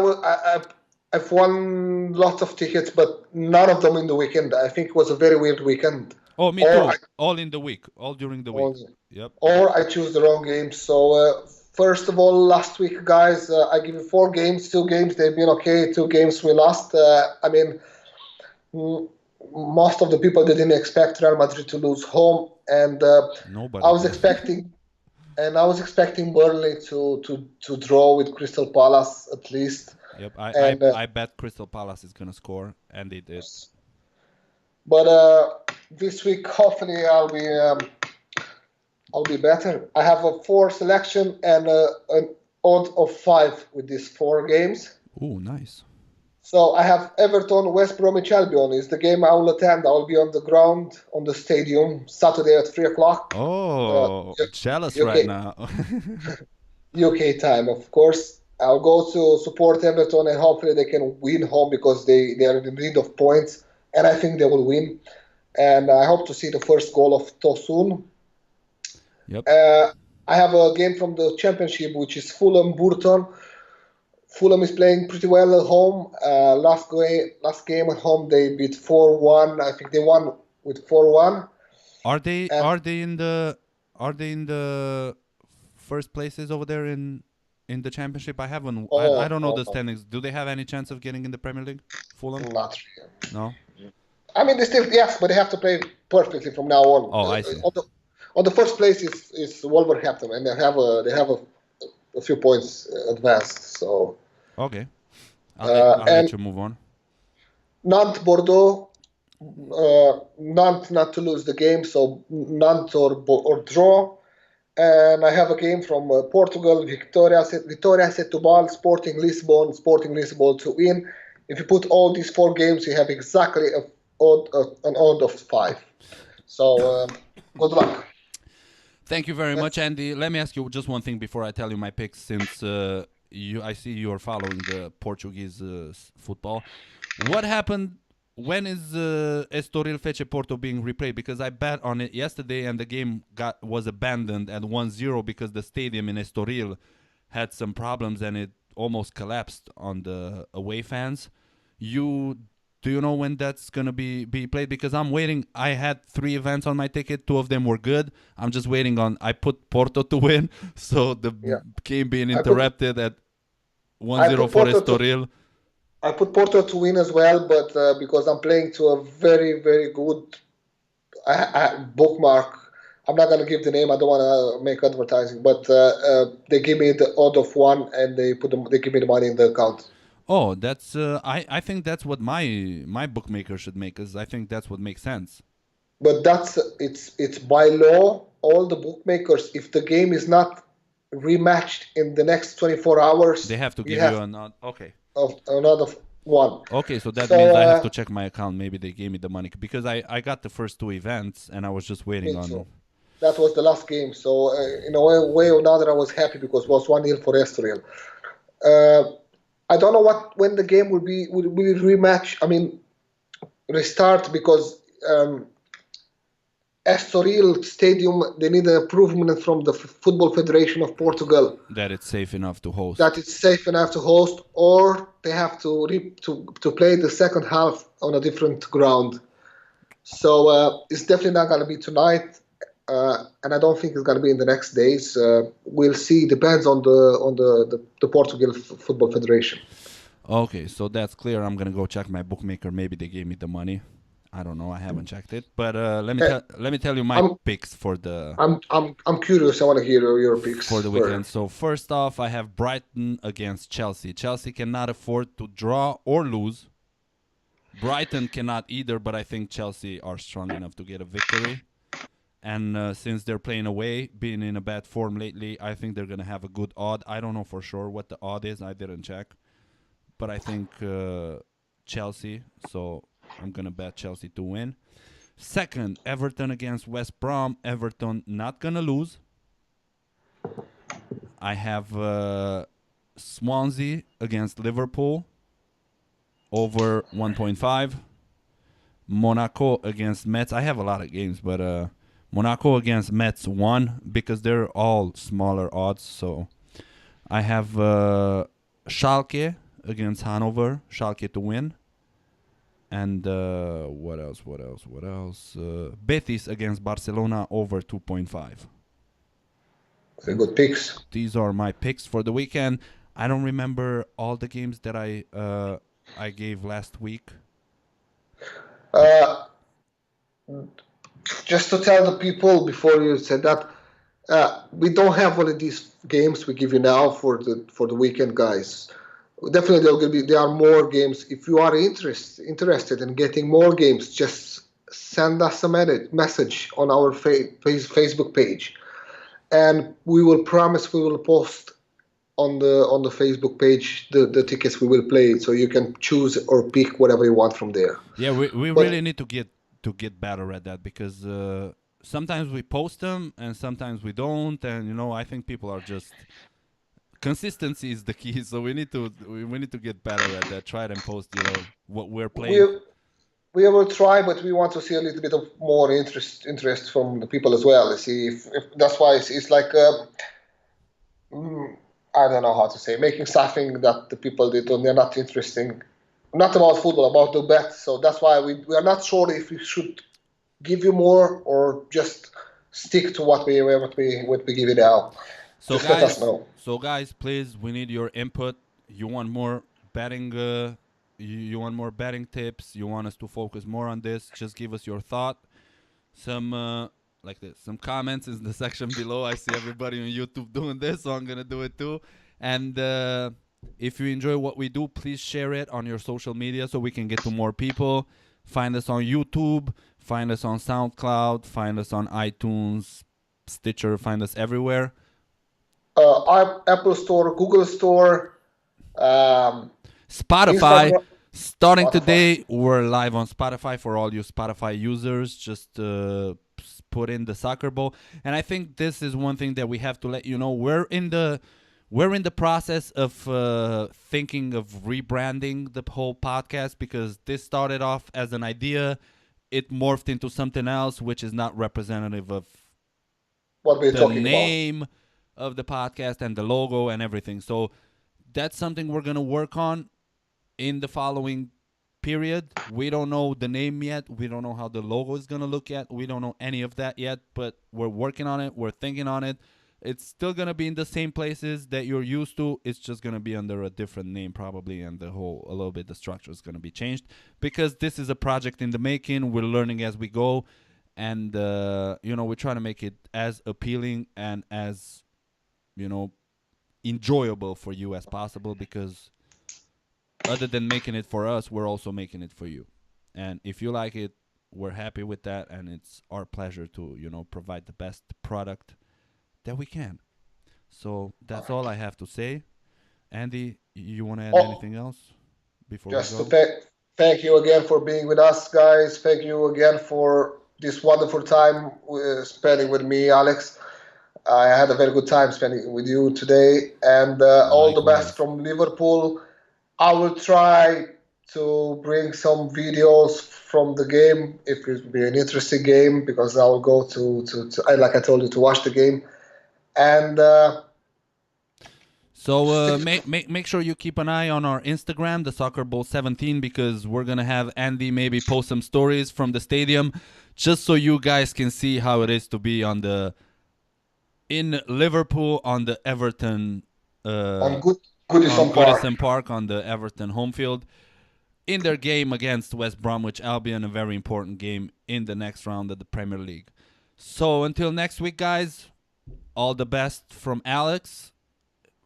I've won lots of tickets, but none of them in the weekend. I think it was a very weird weekend. Oh, me too. All in the week, all during the week. Yep. Or I choose the wrong games. So first of all, last week, guys, I give you 4 games. 2 games they've been okay. 2 games we lost. Most of the people didn't expect Real Madrid to lose home, and Nobody. I was expecting Burnley to draw with Crystal Palace at least. Yep. I bet Crystal Palace is gonna score, and they did. But this week, hopefully, I'll be better. I have a 4 selection and an odd of 5 with these 4 games. Oh, nice. So I have Everton, West Bromwich Albion is the game I will attend. I will be on the ground on the stadium Saturday at 3 o'clock. Oh, jealous UK, right now. UK time, of course. I'll go to support Everton, and hopefully they can win home, because they are in need of points, and I think they will win. And I hope to see the first goal of Tosun. Yep. I have a game from the Championship, which is Fulham-Burton. Fulham is playing pretty well at home. Last game at home they beat 4-1. I think they won with 4-1. Are they in the first places over there in the Championship? I don't know the standings. Do they have any chance of getting in the Premier League? Fulham? Not really. No. I mean, yes, but they have to play perfectly from now on. Oh, I see. On the first place is Wolverhampton, and they have a few points advanced. So okay, I'll let you move on. Nantes, Bordeaux, Nantes not to lose the game, so Nantes or draw. And I have a game from Portugal, Vitória Setúbal, Sporting Lisbon to win. If you put all these 4 games, you have exactly an odd of 5. So good luck. Thank you very much, Andy. Let me ask you just one thing before I tell you my picks, since I see you are following the Portuguese football. What happened? When is Estoril Fece Porto being replayed? Because I bet on it yesterday, and the game was abandoned at 1-0 because the stadium in Estoril had some problems and it almost collapsed on the away fans. Do you know when that's going to be played? Because I'm waiting. I had 3 events on my ticket. 2 of them were good. I'm just waiting I put Porto to win. So the game being interrupted at 1-0 for Estoril. I put Porto to win as well, but because I'm playing to a very, very good bookmark. I'm not going to give the name. I don't want to make advertising. But they give me the odd of 1, and they give me the money in the account. Oh, that's I think that's what my bookmaker should make, because I think that's what makes sense. But it's by law, all the bookmakers, if the game is not rematched in the next 24 hours, they have to give you another. Okay. Another 1. Okay, so that means I have to check my account. Maybe they gave me the money, because I got the first 2 events and I was just waiting on. So that was the last game. So in a way or another, I was happy because it was 1-0 for Estoril. I don't know when the game will be rematch. I mean, restart, because Estoril Stadium, they need an improvement from the Football Federation of Portugal. That it's safe enough to host. That it's safe enough to host, or they have to play the second half on a different ground. So it's definitely not going to be tonight, and I don't think it's going to be in the next days. We'll see. Depends on the Portugal Football Federation. Okay, so that's clear. I'm gonna go check my bookmaker. Maybe they gave me the money. I don't know. I haven't checked it, but let me tell you my picks for the. I'm curious. I want to hear your picks for the weekend. So first off, I have Brighton against Chelsea. Chelsea cannot afford to draw or lose. Brighton cannot either, but I think Chelsea are strong enough to get a victory. And since they're playing away, being in a bad form lately, I think they're gonna have a good odd. I don't know for sure what the odd is. I didn't check, but I think Chelsea. So I'm going to bet Chelsea to win. Second, Everton against West Brom. Everton not going to lose. I have Swansea against Liverpool. Over 1.5. Monaco against Metz. I have a lot of games, but Monaco against Metz 1 because they're all smaller odds. So I have Schalke against Hanover. Schalke to win. And what else? Betis against Barcelona over 2.5. Very good picks. These are my picks for the weekend. I don't remember all the games that I gave last week. Just to tell the people before you said that, we don't have one of these games we give you now for the weekend, guys. Definitely, there are more games. If you are interested in getting more games, just send us a message on our Facebook page, and we will promise we will post on the Facebook page the tickets we will play, so you can choose or pick whatever you want from there. Yeah, we really need to get better at that because sometimes we post them and sometimes we don't, and I think people are just. Consistency is the key, so we need to get better at that. Try and post, what we're playing. We will try, but we want to see a little bit of more interest from the people as well. See, if that's why it's like I don't know how to say, making something that the people they're not interesting, not about football, about the bet. So that's why we are not sure if we should give you more or just stick to what we give you now. So just guys, let us know. So guys, please, we need your input. You want more betting? You want more betting tips? You want us to focus more on this? Just give us your thought. Some comments in the section below. I see everybody on YouTube doing this, so I'm gonna do it too. And if you enjoy what we do, please share it on your social media so we can get to more people. Find us on YouTube. Find us on SoundCloud. Find us on iTunes, Stitcher. Find us everywhere. Apple Store, Google Store, Spotify. Instagram. Starting today, we're live on Spotify for all you Spotify users. Just put in the Soccer Bowl, and I think this is one thing that we have to let you know. We're in the process of thinking of rebranding the whole podcast because this started off as an idea. It morphed into something else, which is not representative of what we're the talking name of the podcast and the logo and everything. So that's something we're going to work on in the following period. We don't know the name yet. We don't know how the logo is going to look yet. We don't know any of that yet, but we're working on it. We're thinking on it. It's still going to be in the same places that you're used to. It's just going to be under a different name probably, and a little bit the structure is going to be changed because this is a project in the making. We're learning as we go, and we're trying to make it as appealing and as enjoyable for you as possible, because other than making it for us, we're also making it for you. And if you like it, we're happy with that, and it's our pleasure to provide the best product that we can. So that's all I have to say. Andy, you want to add anything else before we go? Thank you again for being with us, guys. Thank you again for this wonderful time spending with me, Alex. I had a very good time spending with you today, and all the best from Liverpool. I will try to bring some videos from the game if it will be an interesting game, because I will go to like I told you, to watch the game. And So make sure you keep an eye on our Instagram, the Soccer Bowl 17, because we're gonna have Andy maybe post some stories from the stadium, just so you guys can see how it is to be in Liverpool on the Everton on Goodison Park. Goodison Park on the Everton home field in their game against West Bromwich Albion, a very important game in the next round of the Premier League. So until next week, guys, all the best from Alex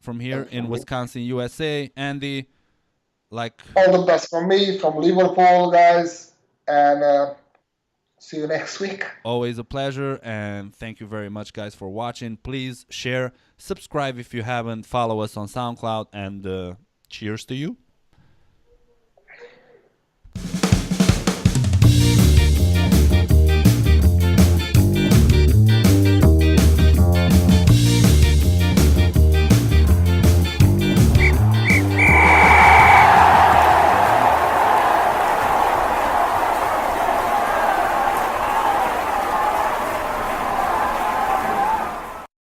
from here in Wisconsin, USA. Andy, all the best from me, from Liverpool, guys, and see you next week. Always a pleasure, and thank you very much, guys, for watching. Please share, subscribe if you haven't, follow us on SoundCloud, and cheers to you.